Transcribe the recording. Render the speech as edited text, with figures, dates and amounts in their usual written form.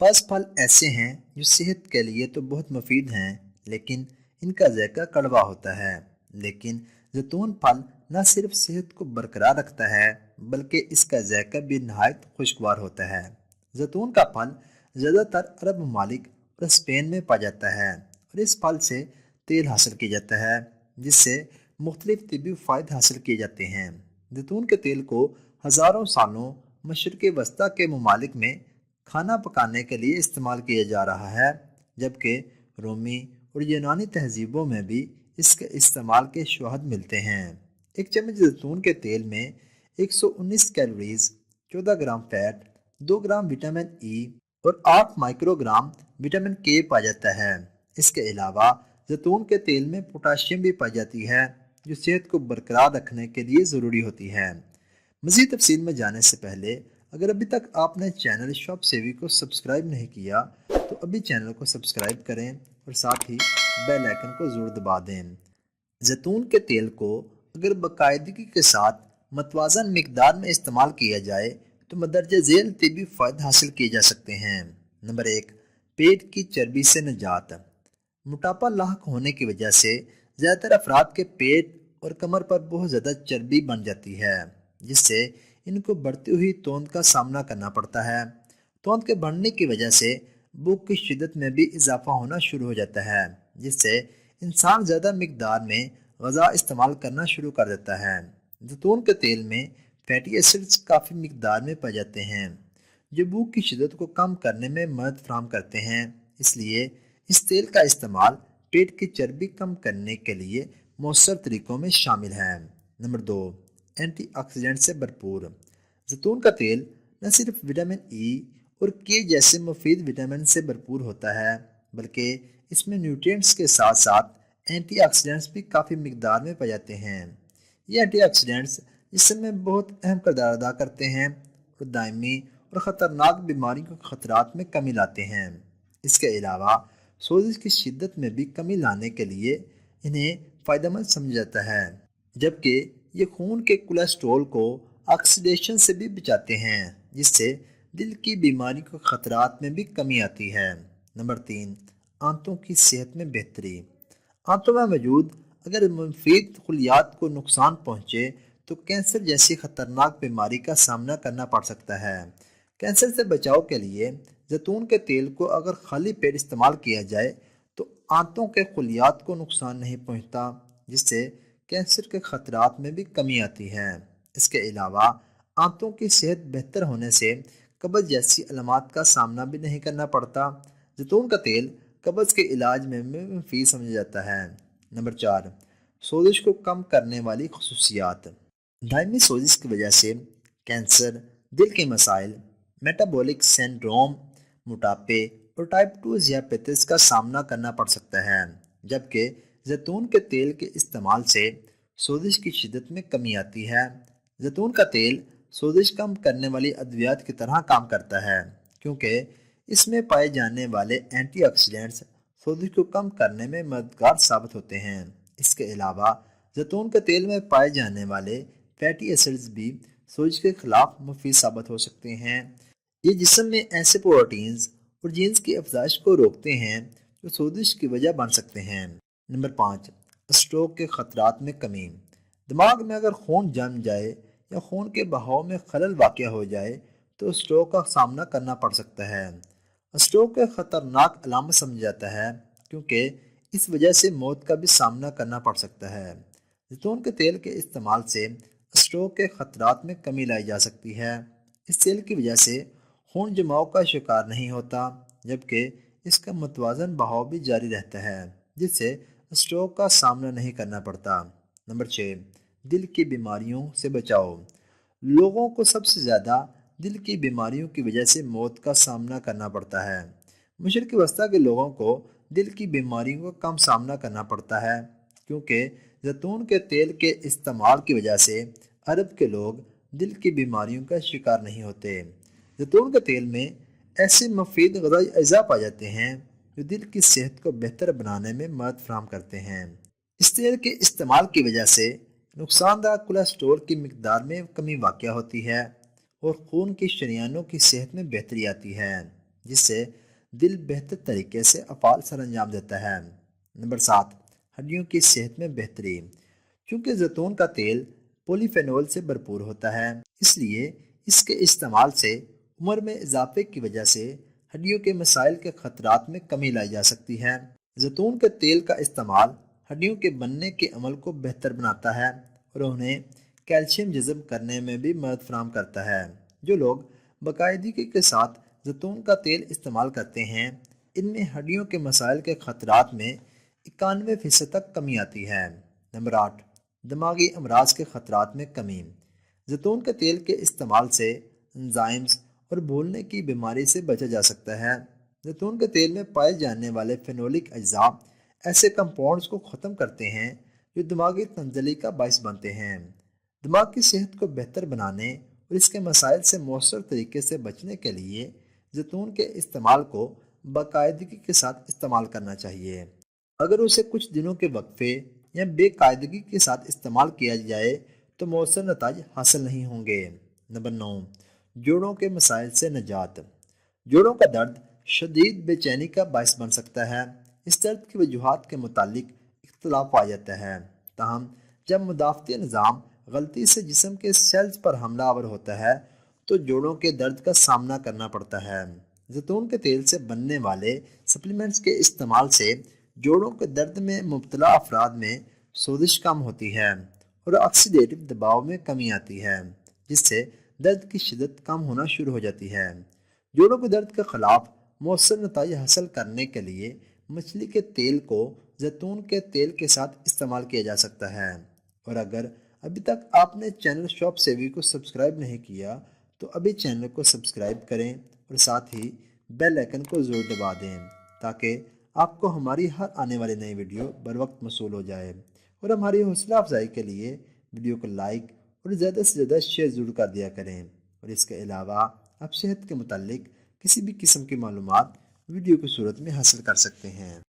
بعض پھل ایسے ہیں جو صحت کے لیے تو بہت مفید ہیں لیکن ان کا ذائقہ کڑوا ہوتا ہے۔ لیکن زیتون پھل نہ صرف صحت کو برقرار رکھتا ہے بلکہ اس کا ذائقہ بھی نہایت خوشگوار ہوتا ہے۔ زیتون کا پھل زیادہ تر عرب ممالک اور اسپین میں پایا جاتا ہے اور اس پھل سے تیل حاصل کیا جاتا ہے جس سے مختلف طبی فوائد حاصل کیے جاتے ہیں۔ زیتون کے تیل کو ہزاروں سالوں مشرق وسطیٰ کے ممالک میں کھانا پکانے کے لیے استعمال کیا جا رہا ہے، جبکہ رومی اور یونانی تہذیبوں میں بھی اس کے استعمال کے شواہد ملتے ہیں۔ ایک چمچ زیتون کے تیل میں 119 calories, 14 gram fat, 2 gram vitamin E اور 8 مائکرو گرام وٹامن کے پایا جاتا ہے۔ اس کے علاوہ زیتون کے تیل میں پوٹاشیم بھی پائی جاتی ہے جو صحت کو برقرار رکھنے کے لیے ضروری ہوتی ہے۔ مزید تفصیل میں جانے سے پہلے اگر ابھی تک آپ نے چینل شاپ سیوی کو سبسکرائب نہیں کیا تو ابھی چینل کو سبسکرائب کریں اور ساتھ ہی بیل آئیکن کو ضرور دبا دیں۔ زیتون کے تیل کو اگر باقاعدگی کے ساتھ متوازن مقدار میں استعمال کیا جائے تو مندرجہ ذیل طبی فوائد حاصل کیے جا سکتے ہیں۔ نمبر 1، پیٹ کی چربی سے نجات۔ موٹاپا لاحق ہونے کی وجہ سے زیادہ تر افراد کے پیٹ اور کمر پر بہت زیادہ چربی بن جاتی ہے جس سے ان کو بڑھتی ہوئی توند کا سامنا کرنا پڑتا ہے۔ توند کے بڑھنے کی وجہ سے بھوک کی شدت میں بھی اضافہ ہونا شروع ہو جاتا ہے جس سے انسان زیادہ مقدار میں غذا استعمال کرنا شروع کر دیتا ہے۔ زیتون کے تیل میں فیٹی ایسڈز کافی مقدار میں پائے جاتے ہیں جو بھوک کی شدت کو کم کرنے میں مدد فراہم کرتے ہیں، اس لیے اس تیل کا استعمال پیٹ کی چربی کم کرنے کے لیے مؤثر طریقوں میں شامل ہے۔ نمبر 2، اینٹی آکسیڈنٹ سے بھرپور۔ زیتون کا تیل نہ صرف وٹامن ای اور کے جیسے مفید وٹامن سے بھرپور ہوتا ہے بلکہ اس میں نیوٹرینٹس کے ساتھ ساتھ اینٹی آکسیڈنٹس بھی کافی مقدار میں پائے جاتے ہیں۔ یہ اینٹی آکسیڈنٹس جسم میں بہت اہم کردار ادا کرتے ہیں اور دائمی اور خطرناک بیماریوں کے خطرات میں کمی لاتے ہیں۔ اس کے علاوہ سوزش کی شدت میں بھی کمی لانے کے لیے انہیں فائدہ مند سمجھا جاتا ہے، جبکہ یہ خون کے کولیسٹرول کو آکسیڈیشن سے بھی بچاتے ہیں جس سے دل کی بیماری کے خطرات میں بھی کمی آتی ہے۔ نمبر 3، آنتوں کی صحت میں بہتری۔ آنتوں میں موجود اگر مفید خلیات کو نقصان پہنچے تو کینسر جیسی خطرناک بیماری کا سامنا کرنا پڑ سکتا ہے۔ کینسر سے بچاؤ کے لیے زیتون کے تیل کو اگر خالی پیٹ استعمال کیا جائے تو آنتوں کے خلیات کو نقصان نہیں پہنچتا جس سے کینسر کے خطرات میں بھی کمی آتی ہے۔ اس کے علاوہ آنتوں کی صحت بہتر ہونے سے قبض جیسی علامات کا سامنا بھی نہیں کرنا پڑتا۔ زیتون کا تیل قبض کے علاج میں بھی مفید سمجھا جاتا ہے۔ نمبر 4، سوزش کو کم کرنے والی خصوصیات۔ دائمی سوزش کی وجہ سے کینسر، دل کے مسائل، میٹابولک سینڈروم، موٹاپے اور ٹائپ 2 ذیابیطس کا سامنا کرنا پڑ سکتا ہے، جبکہ زیتون کے تیل کے استعمال سے سوزش کی شدت میں کمی آتی ہے۔ زیتون کا تیل سوزش کم کرنے والی ادویات کی طرح کام کرتا ہے کیونکہ اس میں پائے جانے والے اینٹی آکسیڈنٹس سوزش کو کم کرنے میں مددگار ثابت ہوتے ہیں۔ اس کے علاوہ زیتون کے تیل میں پائے جانے والے فیٹی ایسڈز بھی سوزش کے خلاف مفید ثابت ہو سکتے ہیں۔ یہ جسم میں ایسے پروٹینز اور جینز کی افزائش کو روکتے ہیں جو سوزش کی وجہ بن سکتے ہیں۔ نمبر 5، اسٹروک کے خطرات میں کمی۔ دماغ میں اگر خون جم جائے یا خون کے بہاؤ میں خلل واقع ہو جائے تو اسٹروک کا سامنا کرنا پڑ سکتا ہے۔ اسٹروک کا خطرناک علامت سمجھا جاتا ہے کیونکہ اس وجہ سے موت کا بھی سامنا کرنا پڑ سکتا ہے۔ زیتون کے تیل کے استعمال سے اسٹروک کے خطرات میں کمی لائی جا سکتی ہے۔ اس تیل کی وجہ سے خون جماؤ کا شکار نہیں ہوتا جبکہ اس کا متوازن بہاؤ بھی جاری رہتا ہے جس سے اسٹروک کا سامنا نہیں کرنا پڑتا۔ نمبر 6، دل کی بیماریوں سے بچاؤ۔ لوگوں کو سب سے زیادہ دل کی بیماریوں کی وجہ سے موت کا سامنا کرنا پڑتا ہے۔ مشرق وسطیٰ کے لوگوں کو دل کی بیماریوں کا کم سامنا کرنا پڑتا ہے کیونکہ زیتون کے تیل کے استعمال کی وجہ سے عرب کے لوگ دل کی بیماریوں کا شکار نہیں ہوتے۔ زیتون کے تیل میں ایسے مفید غذائی اجزاء پائے جاتے ہیں جو دل کی صحت کو بہتر بنانے میں مدد فراہم کرتے ہیں۔ اس تیل کے استعمال کی وجہ سے نقصان دہ کولیسٹرول کی مقدار میں کمی واقع ہوتی ہے اور خون کی شریانوں کی صحت میں بہتری آتی ہے۔ جس سے دل بہتر طریقے سے افعال سر انجام دیتا ہے۔ نمبر 7، ہڈیوں کی صحت میں بہتری۔ چونکہ زیتون کا تیل پولی فینول سے بھرپور ہوتا ہے، اس لیے اس کے استعمال سے عمر میں اضافے کی وجہ سے ہڈیوں کے مسائل کے خطرات میں کمی لائی جا سکتی ہے۔ زیتون کے تیل کا استعمال ہڈیوں کے بننے کے عمل کو بہتر بناتا ہے اور انہیں کیلشیم جذب کرنے میں بھی مدد فراہم کرتا ہے۔ جو لوگ باقاعدگی کے ساتھ زیتون کا تیل استعمال کرتے ہیں، ان میں ہڈیوں کے مسائل کے خطرات میں 91% تک کمی آتی ہے۔ نمبر 8، دماغی امراض کے خطرات میں کمی۔ زیتون کے تیل کے استعمال سے انزائمز اور بھولنے کی بیماری سے بچا جا سکتا ہے۔ زیتون کے تیل میں پائے جانے والے فینولک اجزاء ایسے کمپاؤنڈز کو ختم کرتے ہیں جو دماغی تنزلی کا باعث بنتے ہیں۔ دماغ کی صحت کو بہتر بنانے اور اس کے مسائل سے مؤثر طریقے سے بچنے کے لیے زیتون کے استعمال کو باقاعدگی کے ساتھ استعمال کرنا چاہیے۔ اگر اسے کچھ دنوں کے وقفے یا بے قاعدگی کے ساتھ استعمال کیا جائے تو مؤثر نتائج حاصل نہیں ہوں گے۔ نمبر 9، جوڑوں کے مسائل سے نجات۔ جوڑوں کا درد شدید بے چینی کا باعث بن سکتا ہے۔ اس درد کی وجوہات کے متعلق اختلاف پایا جاتا ہے، تاہم جب مدافعتی نظام غلطی سے جسم کے سیلز پر حملہ آور ہوتا ہے تو جوڑوں کے درد کا سامنا کرنا پڑتا ہے۔ زیتون کے تیل سے بننے والے سپلیمنٹس کے استعمال سے جوڑوں کے درد میں مبتلا افراد میں سوزش کم ہوتی ہے اور آکسیڈیٹو دباؤ میں کمی آتی ہے، جس سے درد کی شدت کم ہونا شروع ہو جاتی ہے۔ جوڑوں کے درد کے خلاف مؤثر نتائج حاصل کرنے کے لیے مچھلی کے تیل کو زیتون کے تیل کے ساتھ استعمال کیا جا سکتا ہے۔ اور اگر ابھی تک آپ نے چینل شاپ سیوی کو سبسکرائب نہیں کیا تو ابھی چینل کو سبسکرائب کریں اور ساتھ ہی بیل آئیکن کو ضرور دبا دیں تاکہ آپ کو ہماری ہر آنے والی نئی ویڈیو بر وقت موصول ہو جائے۔ اور ہماری حوصلہ افزائی کے لیے ویڈیو کو لائک اور زیادہ سے زیادہ شیئر ضرور کر دیا کریں۔ اور اس کے علاوہ آپ صحت کے متعلق کسی بھی قسم کی معلومات ویڈیو کی صورت میں حاصل کر سکتے ہیں۔